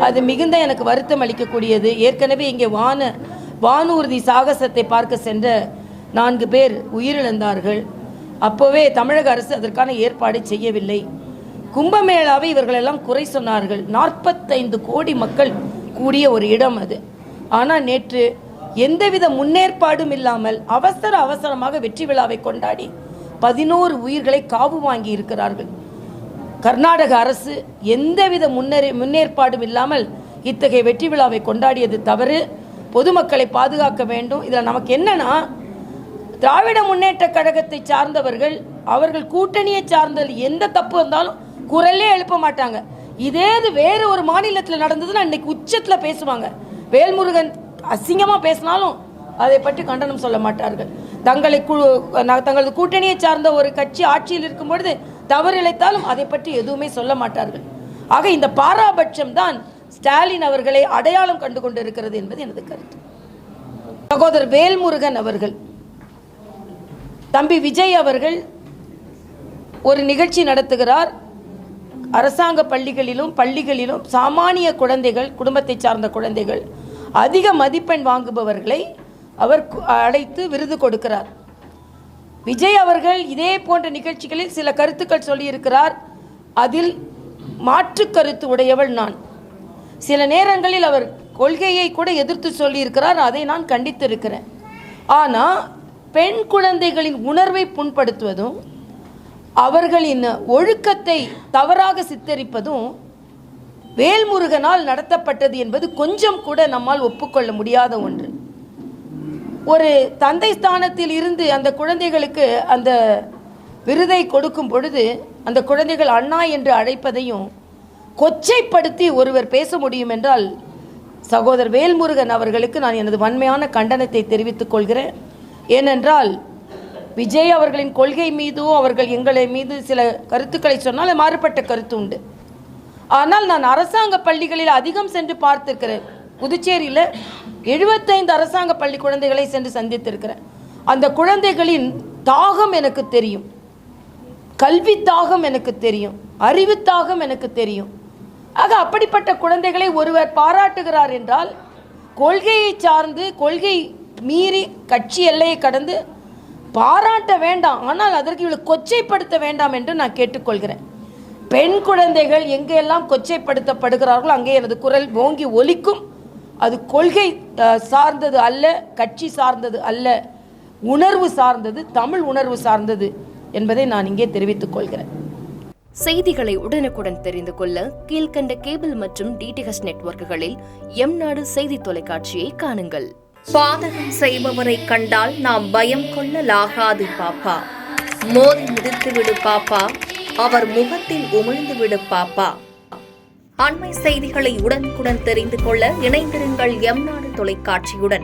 அது மிகுந்த எனக்கு வருத்தம் அளிக்கக்கூடியது. ஏற்கனவே இங்கே வானூர்தி சாகசத்தை பார்க்க சென்ற 4 பேர் உயிரிழந்தார்கள். அப்போவே தமிழக அரசு அதற்கான ஏற்பாடு செய்யவில்லை. கும்பமேளாவை இவர்களெல்லாம் குறை சொன்னார்கள். 45 கோடி மக்கள் கூடிய ஒரு இடம் அது. ஆனால் நேற்று எந்தவித முன்னேற்பாடும் இல்லாமல் அவசரமாக வெற்றி விழாவை கொண்டாடி 11 உயிர்களை காவு வாங்கி இருக்கிறார்கள். கர்நாடக அரசு எந்தவித முன்னேற்பாடும் இல்லாமல் இத்தகைய வெற்றி விழாவை கொண்டாடியது தவறு. பொதுமக்களை பாதுகாக்க வேண்டும். இதில் நமக்கு என்னன்னா, திராவிட முன்னேற்ற கழகத்தை சார்ந்தவர்கள் அவர்கள் கூட்டணியை சார்ந்த எந்த தப்பு வந்தாலும் குரலே எழுப்ப மாட்டாங்க. இதே இது வேறு ஒரு மாநிலத்தில் நடந்ததுன்னா இன்னைக்கு உச்சத்தில் பேசுவாங்க. வேல்முருகன் அசிங்கமாக பேசினாலும் அதை பற்றி கண்டனம் சொல்ல மாட்டார்கள். தங்களது கூட்டணியை சார்ந்த ஒரு கட்சி ஆட்சியில் இருக்கும் பொழுது தவறு இழைத்தாலும் அதை பற்றி எதுவுமே சொல்ல மாட்டார்கள். ஆக இந்த பாராபட்சம் தான் ஸ்டாலின் அவர்களை அடையாளம் கண்டு கொண்டிருக்கிறது என்பது எனது கருத்து. சகோதரர் வேல்முருகன் அவர்கள், தம்பி விஜய் அவர்கள் ஒரு நிகழ்ச்சி நடத்துகிறார். அரசாங்க பள்ளிகளிலும் சாமானிய குழந்தைகள், குடும்பத்தை சார்ந்த குழந்தைகள், அதிக மதிப்பெண் வாங்குபவர்களை அவர் அழைத்து விருது கொடுக்கிறார். விஜய் அவர்கள் இதே போன்ற நிகழ்ச்சிகளில் சில கருத்துக்கள் சொல்லியிருக்கிறார். அதில் மாற்று கருத்து உடையவள் நான். சில நேரங்களில் அவர் கொள்கையை கூட எதிர்த்து சொல்லியிருக்கிறார். அதை நான் கண்டித்திருக்கிறேன். ஆனால் பெண் குழந்தைகளின் உணர்வை புண்படுத்துவதும் அவர்களின் ஒழுக்கத்தை தவறாக சித்தரிப்பதும் வேல்முருகனால் நடத்தப்பட்டது என்பது கொஞ்சம் கூட நம்மால் ஒப்புக்கொள்ள முடியாத ஒன்று. ஒரு தந்தை ஸ்தானத்தில் இருந்து அந்த குழந்தைகளுக்கு அந்த விருதை கொடுக்கும் பொழுது அந்த குழந்தைகள் அண்ணா என்று அழைப்பதையும் கொச்சைப்படுத்தி ஒருவர் பேச முடியும் என்றால் சகோதரர் வேல்முருகன் அவர்களுக்கு நான் எனது வன்மையான கண்டனத்தை தெரிவித்துக் கொள்கிறேன். ஏனென்றால் விஜய் அவர்களின் கொள்கை மீதோ அவர்கள் எங்களை மீது சில கருத்துக்களை சொன்னால் மாறுபட்ட கருத்து உண்டு. ஆனால் நான் அரசாங்க பள்ளிகளில் அதிகம் சென்று பார்த்திருக்கிறேன். புதுச்சேரியில் 75 அரசாங்க பள்ளி குழந்தைகளை சென்று சந்தித்திருக்கிறேன். அந்த குழந்தைகளின் தாகம் எனக்கு தெரியும், கல்வி தாகம் எனக்கு தெரியும், அறிவு தாகம் எனக்கு தெரியும். ஆக அப்படிப்பட்ட குழந்தைகளை ஒருவர் பாராட்டுகிறார் என்றால் கொள்கையை சார்ந்து, கொள்கை மீறி, கட்சி எல்லையை கடந்து பாராட்ட வேண்டாம். ஆனால் அதற்கு இவளை கொச்சைப்படுத்த வேண்டாம் என்று நான் கேட்டுக்கொள்கிறேன். பெண் குழந்தைகள் எங்கெல்லாம் கொச்சைப்படுத்தப்படுகிறார்களோ அங்கே எனது குரல் ஓங்கி ஒலிக்கும். அது கொள்கை சார்ந்தது அல்ல, கட்சி சார்ந்தது அல்ல, உணர்வு சார்ந்தது, தமிழ் உணர்வு சார்ந்தது என்பதை நான் இங்கே தெரிவித்துக் கொள்கிறேன். செய்திகளை உடனுக்குடன் தெரிந்து கொள்ள கீழ்கண்ட கேபிள் மற்றும் DTH நெட்வொர்க்குகளில் எம்நாடு செய்தி தொலைக்காட்சியை காணுங்கள். பாதகம் செய்பவரை கண்டால் நாம் பயம் கொள்ளலாகாது பாப்பா. மோதி மிதித்து விடு பாப்பா, அவர் முகத்தில் உமிழ்ந்து விடு பாப்பா. அண்மை செய்திகளை உடனுக்குடன் தெரிந்து கொள்ள இணைந்திருங்கள் எம்நாடு தொலைக்காட்சியுடன்.